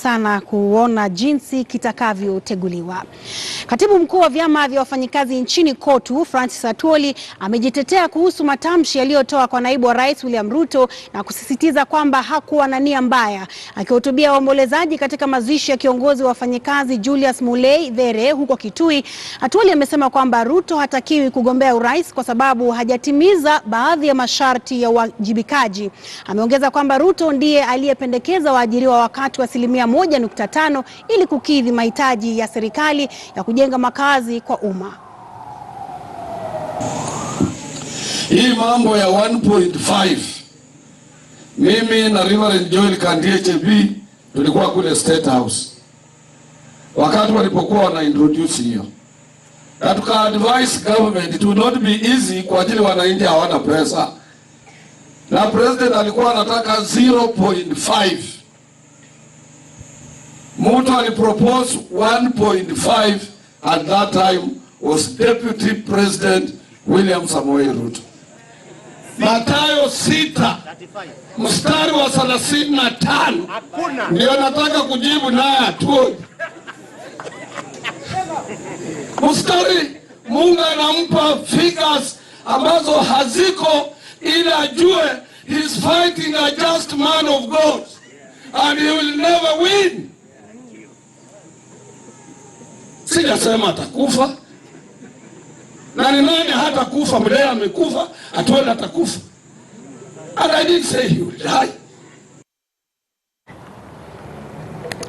sana kuona jinsi kitakavyoteguliwa. Katibu mkuu wa vyama vya wafanyikazi nchini KOTU, Francis Atwoli, amejitetea kuhusu matamshi aliyotoa kwa Naibu Rais William Ruto na kusisitiza kwamba hakuwa na nia mbaya. Akihutubia waombolezaji katika mazishi ya kiongozi wa wafanyikazi Julius Mulei There huko Kitui, Atwoli amesema kwamba Ruto hatakiwi kugombea urais kwa sababu hajatimiza baadhi ya masharti ya uwajibikaji. Ameongeza kwamba Ruto ndiye aliyependekeza waajiriwa wakati wa 1.5% ili kukidhi mahitaji ya serikali ya kujenga makazi kwa umma. Hii mambo ya 1.5, mimi na Reverend Joel Kandiechb tulikuwa kule State House wakati walipokuwa wana introduce hiyo, na tuka advise government it will not be easy kwa ajili wananchi hawana pesa, na president alikuwa anataka 0.5. Mtu alipropose 1.5 at that time was Deputy President William Ruto. Mathayo 6 mstari wa 35 ndio nataka kujibu naye Atwoli. Mstari Mungu anampa figures ambazo haziko ili ajue he's fighting a just man of God and he will never win. Sijasema atakufa. Na ni nani hata kufa? Mlea amekufa, Atwoli atakufa. And I didn't say he will die.